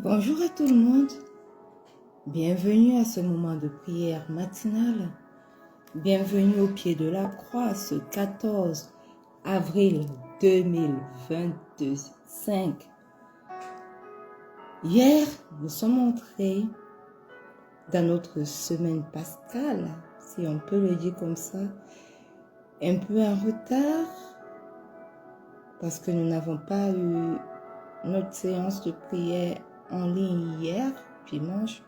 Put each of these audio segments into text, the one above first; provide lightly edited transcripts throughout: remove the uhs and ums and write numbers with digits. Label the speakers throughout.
Speaker 1: Bonjour à tout le monde, bienvenue à ce moment de prière matinale, bienvenue au pied de la croix ce 14 avril 2025. Hier, nous sommes entrés dans notre semaine pascale, si on peut le dire comme ça, un peu en retard parce que nous n'avons pas eu notre séance de prière en ligne hier, dimanche.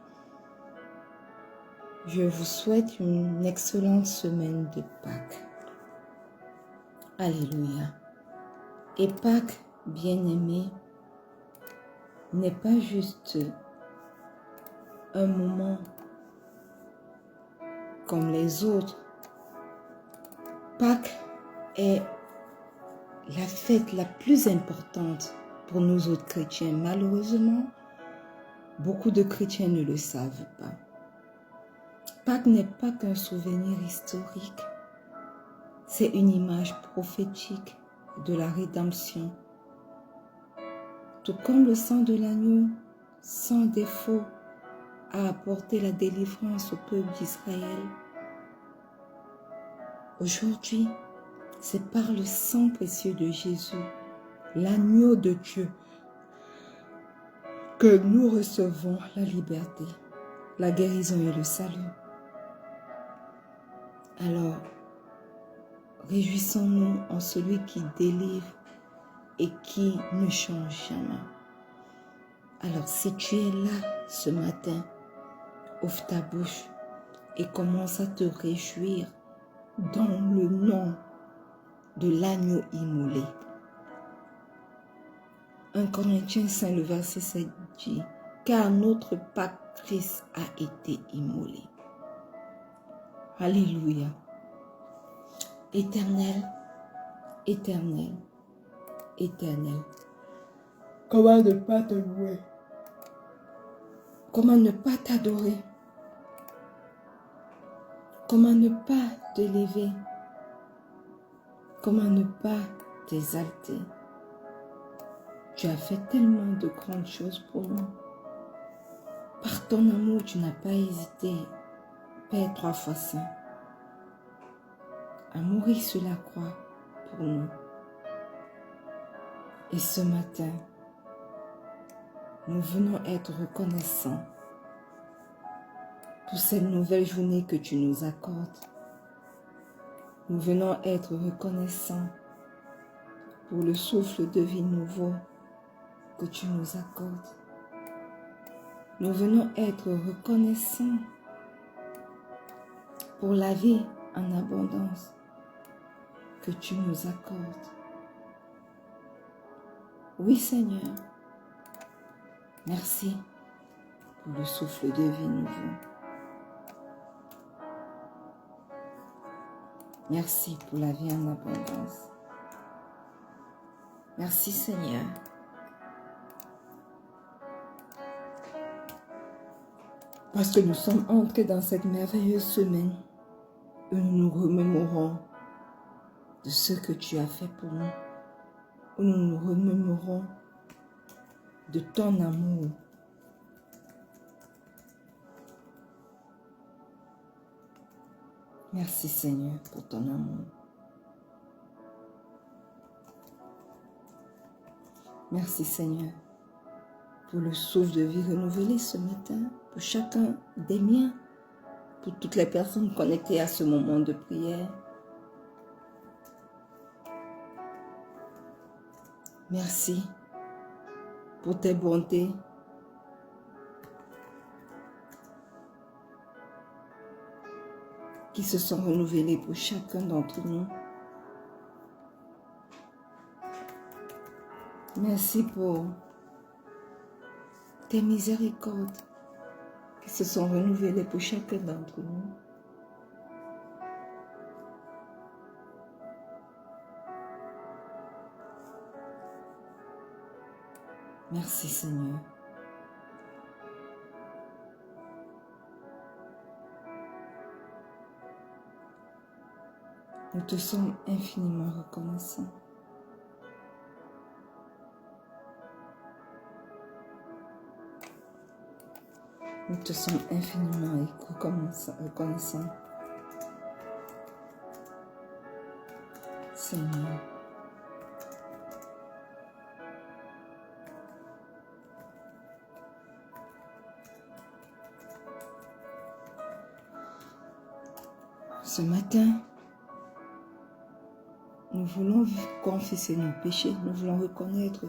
Speaker 1: Je vous souhaite une excellente semaine de Pâques. Alléluia. Et Pâques, bien-aimés, n'est pas juste un moment comme les autres. Pâques est la fête la plus importante pour nous autres chrétiens. Malheureusement, beaucoup de chrétiens ne le savent pas. Pâques n'est pas qu'un souvenir historique, c'est une image prophétique de la rédemption. Tout comme le sang de l'agneau, sans défaut, a apporté la délivrance au peuple d'Israël. Aujourd'hui, c'est par le sang précieux de Jésus, l'agneau de Dieu, que nous recevons la liberté, la guérison et le salut. Alors, réjouissons-nous en celui qui délivre et qui ne change jamais. Alors, si tu es là ce matin, ouvre ta bouche et commence à te réjouir dans le nom de l'agneau immolé. 1 Corinthiens 5, le verset 7 dit, « Car notre Pâque Christ a été immolé. » Alléluia. Éternel, éternel, éternel. Comment ne pas te louer? Comment ne pas t'adorer? Comment ne pas t'élever? Comment ne pas t'exalter? Tu as fait tellement de grandes choses pour nous. Par ton amour, tu n'as pas hésité, Père 3 fois saint, à mourir sur la croix pour nous. Et ce matin, nous venons être reconnaissants pour cette nouvelle journée que tu nous accordes. Nous venons être reconnaissants pour le souffle de vie nouveau que tu nous accordes. Nous venons être reconnaissants pour la vie en abondance que tu nous accordes. Oui Seigneur, merci pour le souffle de vie nouveau. Merci pour la vie en abondance. Merci Seigneur. Parce que nous sommes entrés dans cette merveilleuse semaine où nous nous remémorons de ce que tu as fait pour nous, où nous nous remémorons de ton amour. Merci Seigneur pour ton amour. Merci Seigneur pour le souffle de vie renouvelé ce matin, pour chacun des miens, pour toutes les personnes connectées à ce moment de prière. Merci pour tes bontés. Qui se sont renouvelées pour chacun d'entre nous. Merci pour tes miséricordes qui se sont renouvelées pour chacun d'entre nous. Merci Seigneur. Nous te sommes infiniment reconnaissants. Nous te sommes infiniment reconnaissants. Seigneur. Ce matin, nous voulons confesser nos péchés. Nous voulons reconnaître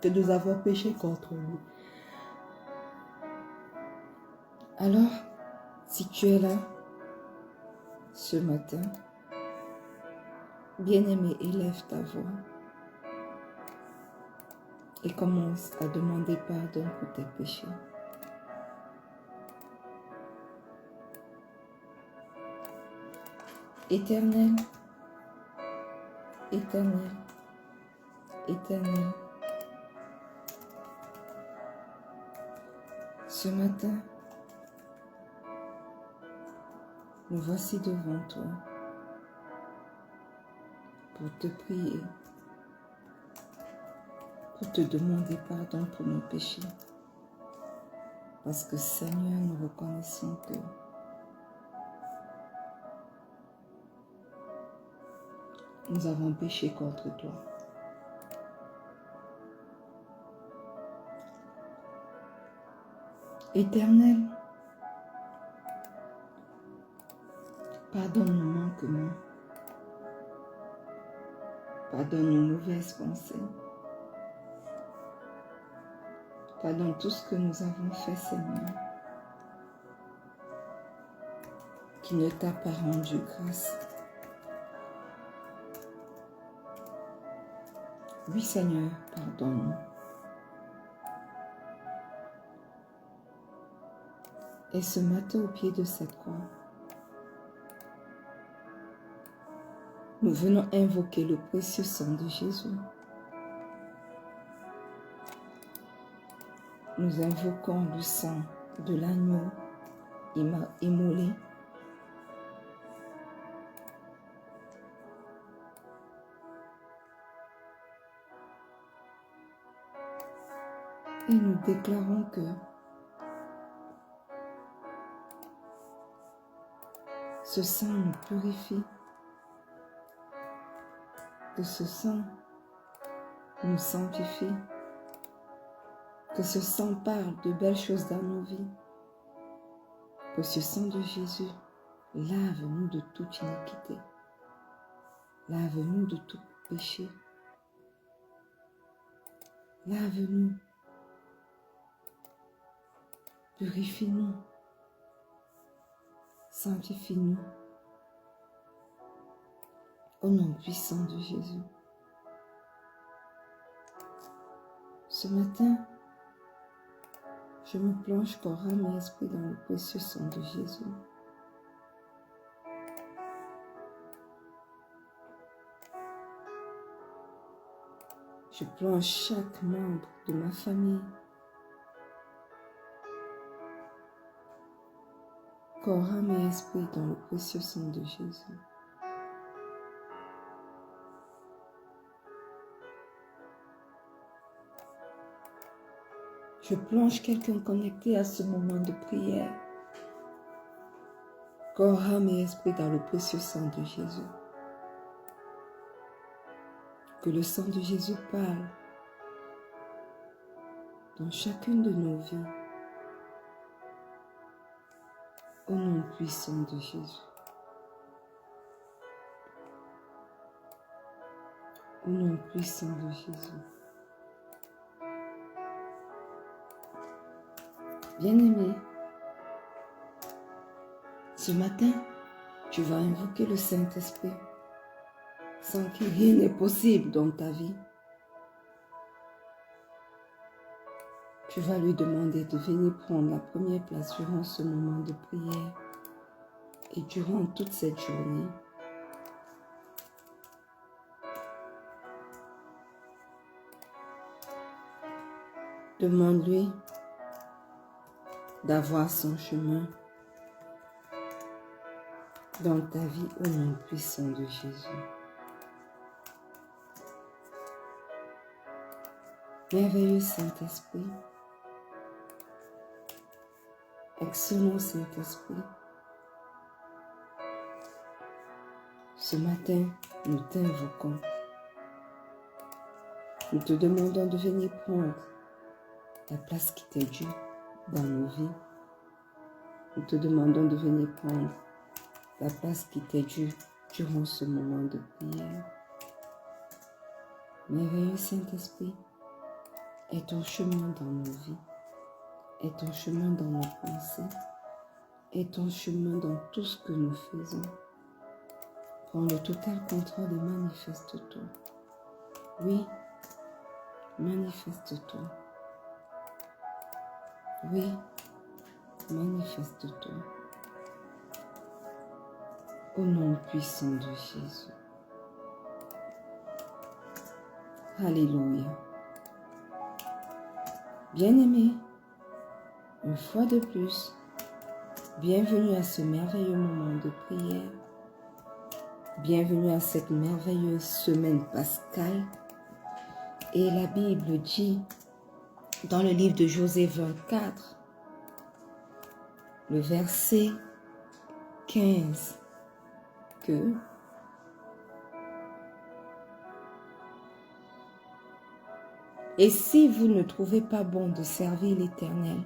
Speaker 1: que nous avons péché contre lui. Alors, si tu es là ce matin, bien-aimé, élève ta voix et commence à demander pardon pour tes péchés. Éternel, éternel, éternel, ce matin, nous voici devant toi pour te prier, pour te demander pardon pour nos péchés. Parce que Seigneur, nous reconnaissons que nous avons péché contre toi. Éternel, pardonne nos manquements, pardonne nos mauvaises pensées, pardonne tout ce que nous avons fait, Seigneur, qui ne t'a pas rendu grâce. Oui, Seigneur, pardonne-nous. Et ce matin, au pied de cette croix, nous venons invoquer le précieux sang de Jésus. Nous invoquons le sang de l'agneau immolé. Et nous déclarons que ce sang nous purifie, que ce sang nous sanctifie, que ce sang parle de belles choses dans nos vies, que ce sang de Jésus lave-nous de toute iniquité, lave-nous de tout péché, lave-nous, purifie-nous, sanctifie-nous, au nom puissant de Jésus. Ce matin, je me plonge corps, âme et esprit dans le précieux sang de Jésus. Je plonge chaque membre de ma famille, corps, âme et esprit dans le précieux sang de Jésus. Je plonge quelqu'un connecté à ce moment de prière, corps, âme et esprit dans le précieux sang de Jésus. Que le sang de Jésus parle dans chacune de nos vies, au nom puissant de Jésus. Au nom puissant de Jésus. Bien-aimé, ce matin, tu vas invoquer le Saint-Esprit sans qu'il rien n'est possible dans ta vie. Tu vas lui demander de venir prendre la première place durant ce moment de prière et durant toute cette journée. Demande-lui d'avoir son chemin dans ta vie au nom puissant de Jésus. Merveilleux Saint-Esprit, excellent Saint-Esprit, ce matin, nous t'invoquons. Nous te demandons de venir prendre la place qui t'est due dans nos vies. Nous te demandons de venir prendre la place qui t'est due durant ce moment de prière. Merveilleux Saint-Esprit, est ton chemin dans nos vies, est ton chemin dans nos pensées, est ton chemin dans tout ce que nous faisons. Prends le total contrôle et manifeste-toi. Oui, manifeste-toi. Oui, manifeste-toi. Au nom puissant de Jésus. Alléluia. Bien-aimé, une fois de plus, bienvenue à ce merveilleux moment de prière. Bienvenue à cette merveilleuse semaine pascale. Et la Bible dit, dans le livre de Josué 24, le verset 15, que et si vous ne trouvez pas bon de servir l'Éternel,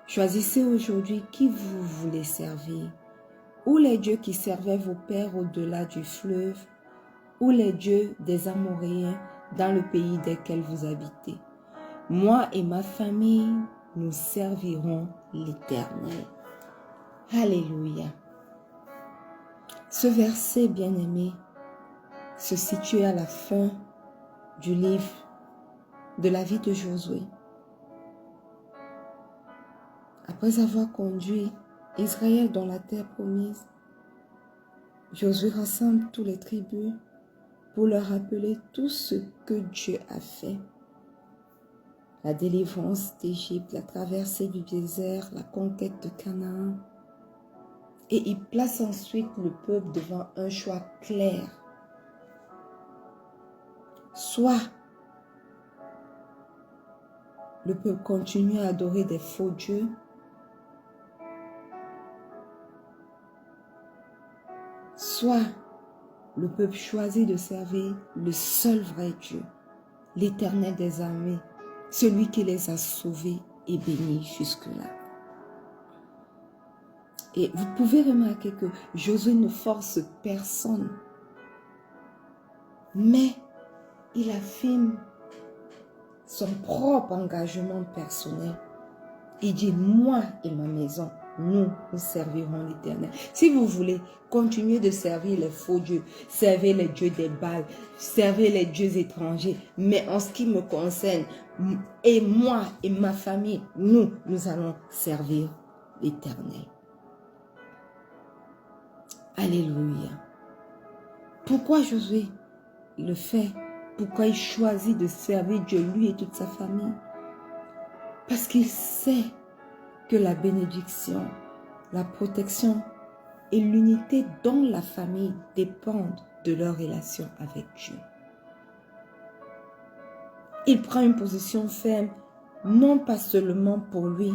Speaker 1: choisissez aujourd'hui qui vous voulez servir, ou les dieux qui servaient vos pères au-delà du fleuve, ou les dieux des Amoréens dans le pays desquels vous habitez. Moi et ma famille, nous servirons l'Éternel. Alléluia. Ce verset, bien-aimé, se situe à la fin du livre de la vie de Josué. Après avoir conduit Israël dans la terre promise, Josué rassemble toutes les tribus pour leur rappeler tout ce que Dieu a fait. La délivrance d'Égypte, la traversée du désert, la conquête de Canaan. Et il place ensuite le peuple devant un choix clair. Soit le peuple continue à adorer des faux dieux, soit le peuple choisit de servir le seul vrai Dieu, l'Éternel des armées, celui qui les a sauvés et bénis jusque-là. Et vous pouvez remarquer que Josué ne force personne, mais il affirme son propre engagement personnel. Il dit, moi et ma maison, nous servirons l'Éternel. Si vous voulez continuer de servir les faux dieux, servir les dieux des Baals, servir les dieux étrangers, mais en ce qui me concerne, et moi et ma famille, nous allons servir l'Éternel. Alléluia. Pourquoi Josué le fait? Pourquoi il choisit de servir Dieu, lui et toute sa famille? Parce qu'il sait que la bénédiction, la protection et l'unité dans la famille dépendent de leur relation avec Dieu. Il prend une position ferme, non pas seulement pour lui,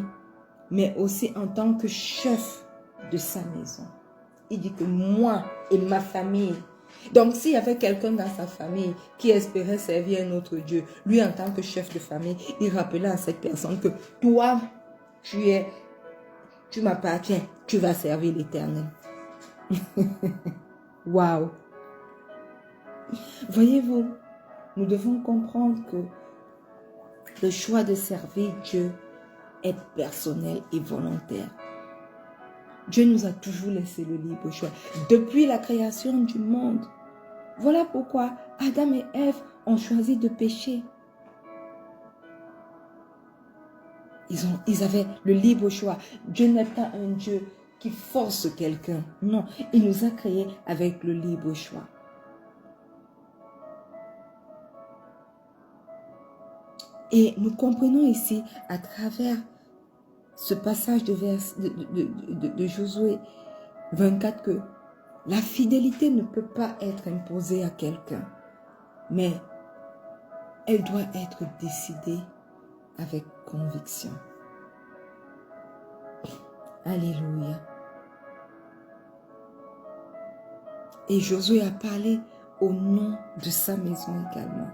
Speaker 1: mais aussi en tant que chef de sa maison. Il dit que moi et ma famille. Donc, s'il y avait quelqu'un dans sa famille qui espérait servir un autre Dieu, lui en tant que chef de famille, il rappelait à cette personne que toi, tu m'appartiens, tu vas servir l'Éternel. Waouh! Voyez-vous, nous devons comprendre que le choix de servir Dieu est personnel et volontaire. Dieu nous a toujours laissé le libre choix. Depuis la création du monde. Voilà pourquoi Adam et Ève ont choisi de pécher. Ils avaient le libre choix. Dieu n'est pas un Dieu qui force quelqu'un. Non, il nous a créés avec le libre choix. Et nous comprenons ici, à travers ce passage de Josué 24, que la fidélité ne peut pas être imposée à quelqu'un, mais elle doit être décidée avec conviction. Alléluia. Et Josué a parlé au nom de sa maison également.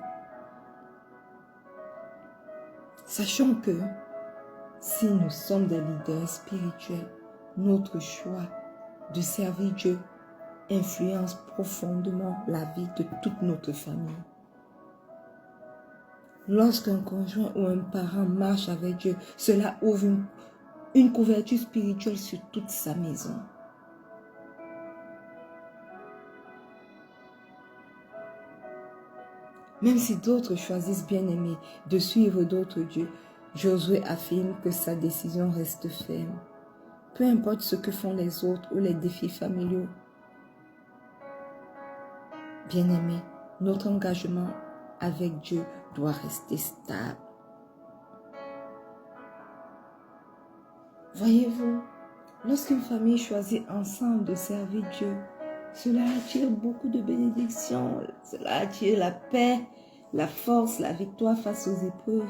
Speaker 1: Sachant que si nous sommes des leaders spirituels, notre choix de servir Dieu influence profondément la vie de toute notre famille. Lorsqu'un conjoint ou un parent marche avec Dieu, cela ouvre une couverture spirituelle sur toute sa maison. Même si d'autres choisissent, bien aimés, de suivre d'autres dieux, Josué affirme que sa décision reste ferme. Peu importe ce que font les autres ou les défis familiaux. Bien aimés, notre engagement avec Dieu doit rester stable. Voyez-vous, lorsqu'une famille choisit ensemble de servir Dieu, cela attire beaucoup de bénédictions, cela attire la paix, la force, la victoire face aux épreuves.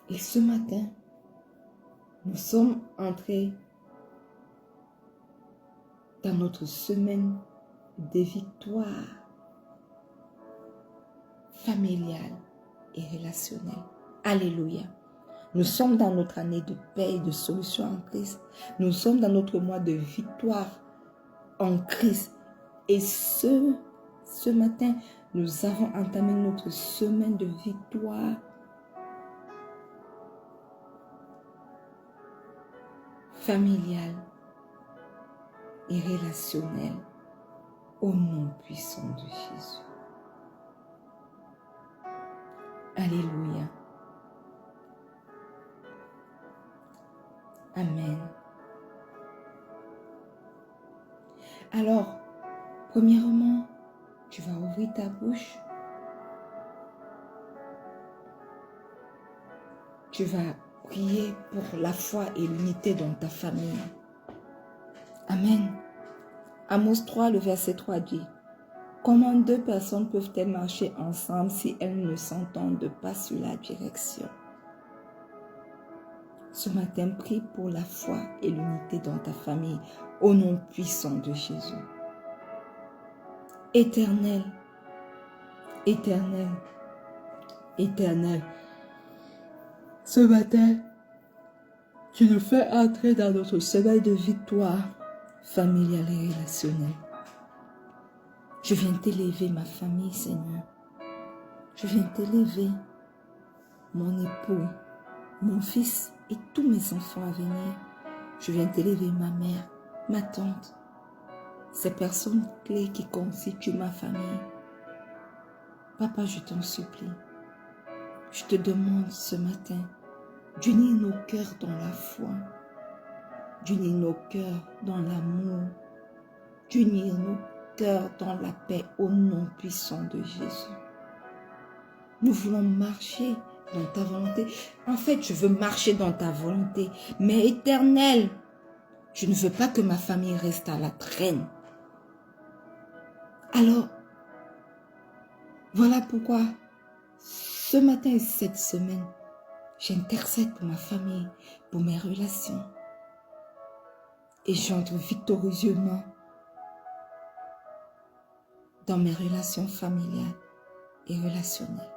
Speaker 1: Et ce matin, nous sommes entrés dans notre semaine des victoires familiales et relationnelles. Alléluia. Nous sommes dans notre année de paix et de solution en Christ. Nous sommes dans notre mois de victoire en Christ. Et ce matin, nous avons entamé notre semaine de victoire familiale et relationnelle au nom puissant de Jésus. Alléluia. Amen. Alors, premièrement, tu vas ouvrir ta bouche. Tu vas prier pour la foi et l'unité dans ta famille. Amen. Amos 3, le verset 3 dit: comment deux personnes peuvent-elles marcher ensemble si elles ne s'entendent pas sur la direction? Ce matin, prie pour la foi et l'unité dans ta famille, au nom puissant de Jésus. Éternel, éternel, éternel, ce matin, tu nous fais entrer dans notre semaine de victoire familiale et relationnelle. Je viens t'élever ma famille, Seigneur. Je viens t'élever mon époux, mon fils et tous mes enfants à venir. Je viens t'élever ma mère, ma tante, ces personnes clés qui constituent ma famille. Papa, je t'en supplie. Je te demande ce matin d'unir nos cœurs dans la foi, d'unir nos cœurs dans l'amour, d'unir nos cœurs dans la paix au nom puissant de Jésus. Nous voulons marcher dans ta volonté. En fait, je veux marcher dans ta volonté, mais éternelle, je ne veux pas que ma famille reste à la traîne. Alors, voilà pourquoi ce matin et cette semaine, j'intercède pour ma famille, pour mes relations. Et j'entre victorieusement dans mes relations familiales et relationnelles.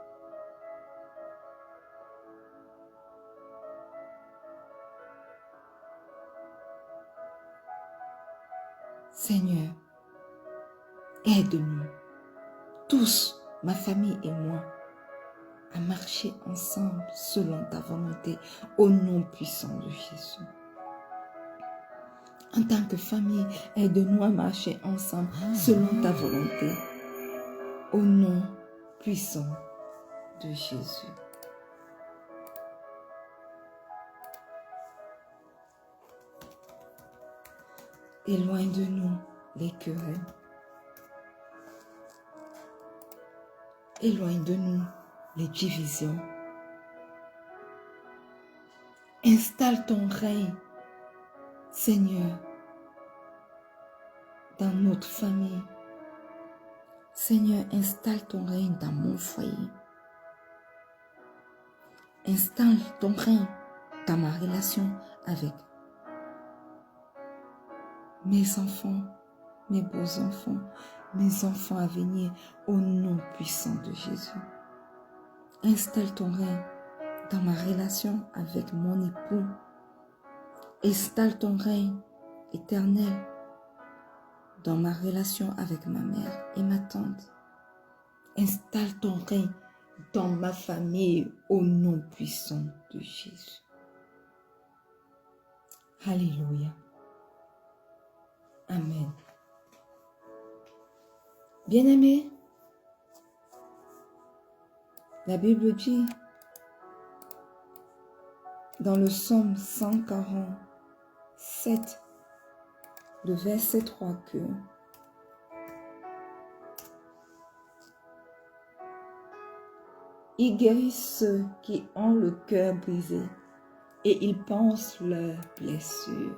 Speaker 1: Seigneur, aide-nous, tous, ma famille et moi, à marcher ensemble selon ta volonté, au nom puissant de Jésus. En tant que famille, aide-nous à marcher ensemble selon ta volonté, au nom puissant de Jésus. Éloigne de nous les querelles. Éloigne de nous les divisions. Installe ton règne, Seigneur, dans notre famille. Seigneur, installe ton règne dans mon foyer. Installe ton règne dans ma relation avec mes enfants, mes beaux enfants, mes enfants à venir, au nom puissant de Jésus. Installe ton règne dans ma relation avec mon époux. Installe ton règne éternel dans ma relation avec ma mère et ma tante. Installe ton règne dans ma famille au nom puissant de Jésus. Alléluia. Amen. Bien-aimés, la Bible dit dans le psaume 147, le verset 3 que il guérit ceux qui ont le cœur brisé et ils pensent leurs blessures.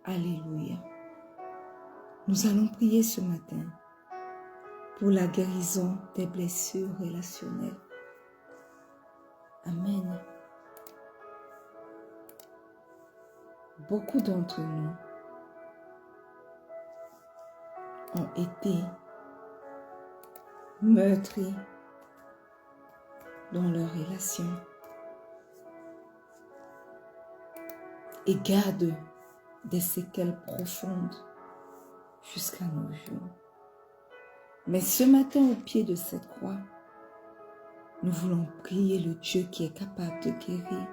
Speaker 1: Alléluia. Nous allons prier ce matin pour la guérison des blessures relationnelles. Amen. Beaucoup d'entre nous ont été meurtris dans leurs relations et gardent des séquelles profondes jusqu'à nos jours. Mais ce matin, au pied de cette croix, nous voulons prier le Dieu qui est capable de guérir.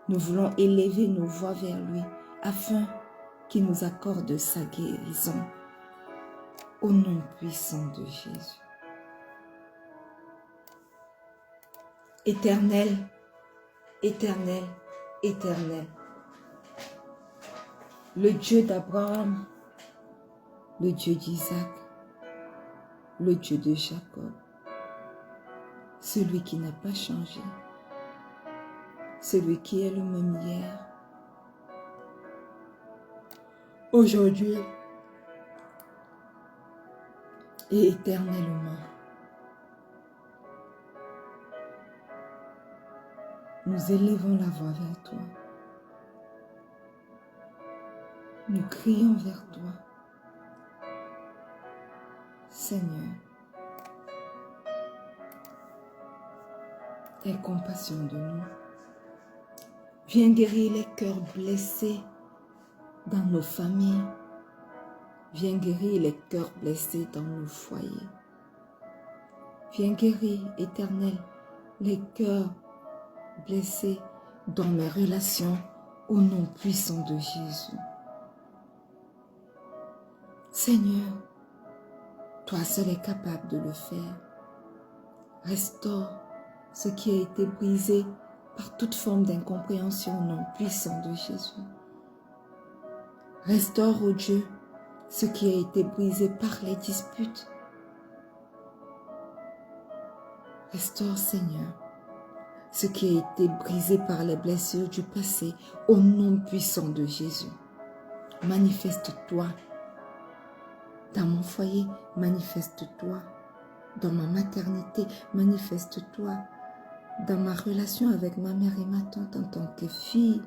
Speaker 1: Nous voulons élever nos voix vers lui afin qu'il nous accorde sa guérison. Au nom puissant de Jésus. Éternel, éternel, éternel. Le Dieu d'Abraham, le Dieu d'Isaac, le Dieu de Jacob, celui qui n'a pas changé, celui qui est le même hier, aujourd'hui et éternellement. Nous élevons la voix vers toi. Nous crions vers toi. Seigneur, aie compassion de nous. Viens guérir les cœurs blessés dans nos familles. Viens guérir les cœurs blessés dans nos foyers. Viens guérir, Éternel, les cœurs blessés dans mes relations au nom puissant de Jésus. Seigneur, toi seul es capable de le faire. Restaure ce qui a été brisé par toute forme d'incompréhension au nom puissant de Jésus. Restaure, ô Dieu, ce qui a été brisé par les disputes. Restaure, Seigneur, ce qui a été brisé par les blessures du passé au nom puissant de Jésus. Manifeste-toi dans mon foyer, manifeste-toi dans ma maternité, manifeste-toi dans ma relation avec ma mère et ma tante en tant que fille.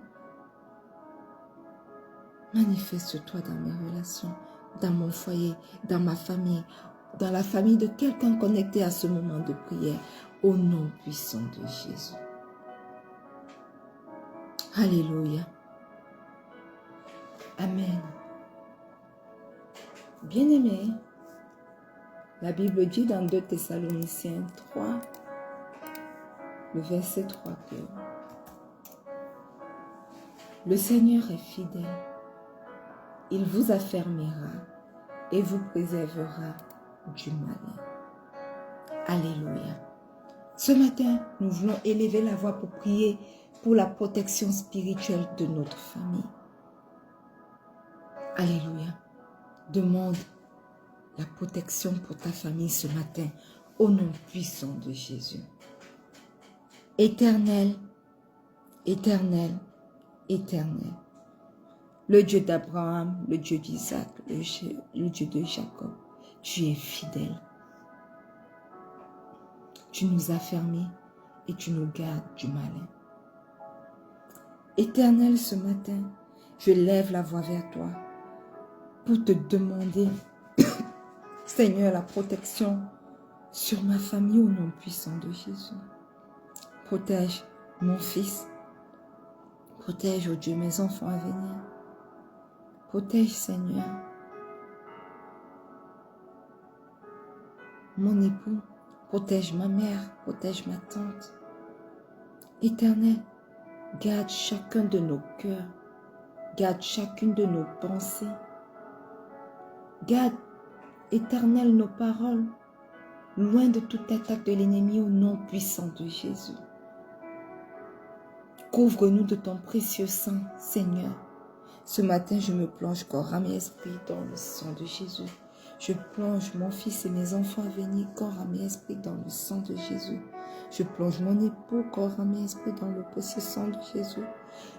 Speaker 1: Manifeste-toi dans mes relations, dans mon foyer, dans ma famille, dans la famille de quelqu'un connecté à ce moment de prière, au nom puissant de Jésus. Alléluia. Amen. Bien-aimés, la Bible dit dans 2 Thessaloniciens 3, le verset 3 que le Seigneur est fidèle. Il vous affermira et vous préservera du malin. Alléluia. Ce matin, nous voulons élever la voix pour prier pour la protection spirituelle de notre famille. Alléluia. Demande la protection pour ta famille ce matin au nom puissant de Jésus. Éternel, éternel, éternel, le Dieu d'Abraham, le Dieu d'Isaac, le Dieu de Jacob, tu es fidèle. Tu nous as fermés et tu nous gardes du malin. Éternel, ce matin, je lève la voix vers toi pour te demander, Seigneur, la protection sur ma famille au nom puissant de Jésus. Protège mon fils. Protège, oh Dieu, mes enfants à venir. Protège, Seigneur, mon époux. Protège ma mère. Protège ma tante. Éternel, garde chacun de nos cœurs. Garde chacune de nos pensées. Garde, Éternel, nos paroles. Loin de toute attaque de l'ennemi au nom puissant de Jésus. Couvre-nous de ton précieux sang, Seigneur. Ce matin, je me plonge corps, âme et esprit dans le sang de Jésus. Je plonge mon fils et mes enfants à venir, corps, âme et esprit dans le sang de Jésus. Je plonge mon époux, corps, âme et esprit dans le précieux sang de Jésus.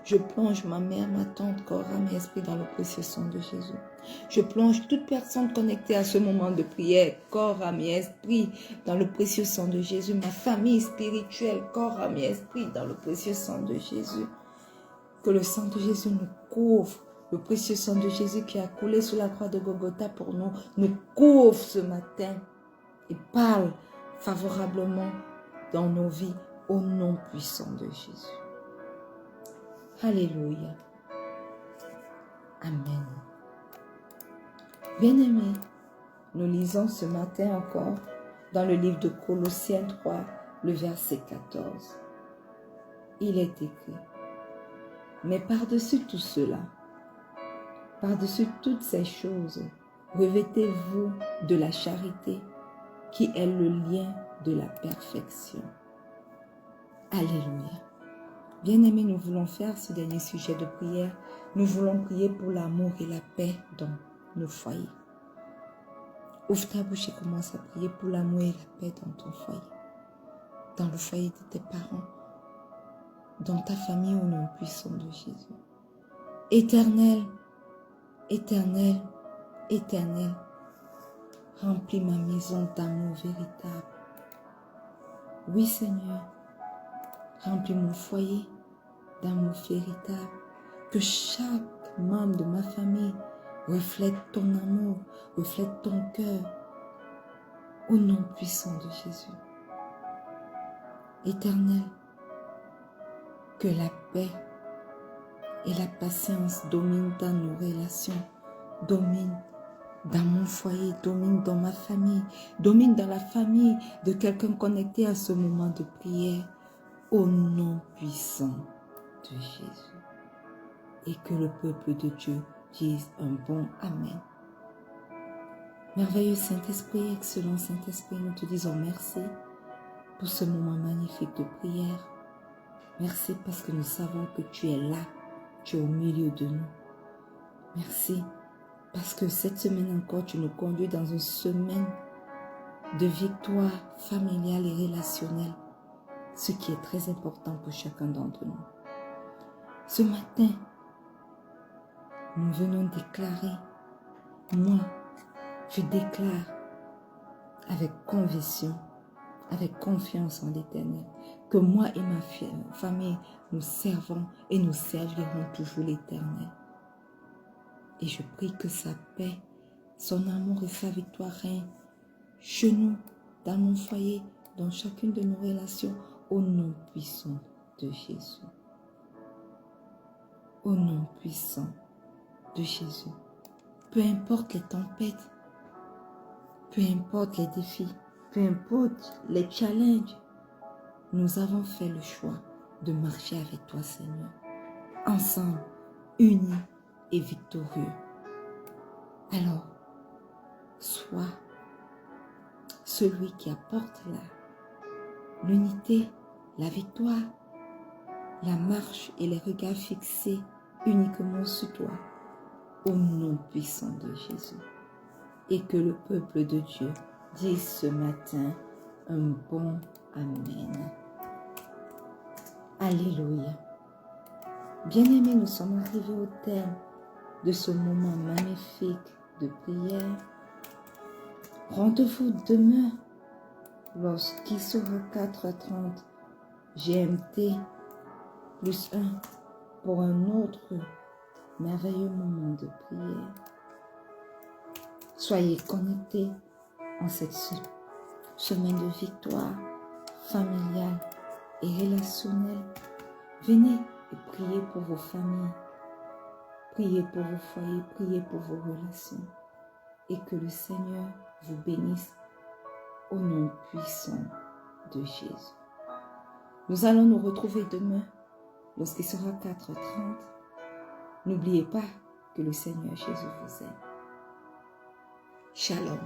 Speaker 1: Je plonge ma mère, ma tante, corps, âme et esprit dans le précieux sang de Jésus. Je plonge toute personne connectée à ce moment de prière, corps, âme et esprit dans le précieux sang de Jésus. Ma famille spirituelle, corps, âme et esprit dans le précieux sang de Jésus. Que le sang de Jésus nous couvre. Le précieux sang de Jésus qui a coulé sur la croix de Golgotha pour nous couvre ce matin et parle favorablement dans nos vies au nom puissant de Jésus. Alléluia. Amen. Bien-aimés, nous lisons ce matin encore dans le livre de Colossiens 3, le verset 14. Il est écrit: mais par-dessus tout cela, par-dessus toutes ces choses, revêtez-vous de la charité qui est le lien de la perfection. Alléluia. Bien-aimés, nous voulons faire ce dernier sujet de prière. Nous voulons prier pour l'amour et la paix dans nos foyers. Ouvre ta bouche et commence à prier pour l'amour et la paix dans ton foyer. Dans le foyer de tes parents. Dans ta famille au nom puissant de Jésus. Éternel, éternel, éternel, remplis ma maison d'amour véritable. Oui, Seigneur, remplis mon foyer d'amour véritable. Que chaque membre de ma famille reflète ton amour, reflète ton cœur, au nom puissant de Jésus. Éternel, que la paix et la patience dominent dans nos relations, dominent dans mon foyer, dominent dans ma famille, dominent dans la famille de quelqu'un connecté à ce moment de prière, au nom puissant de Jésus. Et que le peuple de Dieu dise un bon Amen. Merveilleux Saint-Esprit, excellent Saint-Esprit, nous te disons merci pour ce moment magnifique de prière. Merci parce que nous savons que tu es là, tu es au milieu de nous. Merci parce que cette semaine encore, tu nous conduis dans une semaine de victoire familiale et relationnelle, ce qui est très important pour chacun d'entre nous. Ce matin, nous venons déclarer, moi, je déclare avec conviction, avec confiance en l'Éternel, que moi et ma famille, nous servons et nous servirons toujours l'Éternel. Et je prie que sa paix, son amour et sa victoire règnent chez nous, dans mon foyer, dans chacune de nos relations, au nom puissant de Jésus. Au nom puissant de Jésus. Peu importe les tempêtes, peu importe les défis, peu importe les challenges, nous avons fait le choix de marcher avec toi, Seigneur. Ensemble, unis et victorieux. Alors, sois celui qui apporte l'unité, la victoire, la marche et les regards fixés uniquement sur toi, au nom puissant de Jésus. Et que le peuple de Dieu dise ce matin, un bon Amen. Alléluia. Bien-aimés, nous sommes arrivés au terme de ce moment magnifique de prière. Rendez-vous demain lorsqu'il sera 4h30 GMT plus 1 pour un autre merveilleux moment de prière. Soyez connectés en cette semaine de victoire familiale et relationnelle. Venez et priez pour vos familles, priez pour vos foyers, priez pour vos relations. Et que le Seigneur vous bénisse au nom puissant de Jésus. Nous allons nous retrouver demain lorsqu'il sera 4h30. N'oubliez pas que le Seigneur Jésus vous aime. Shalom.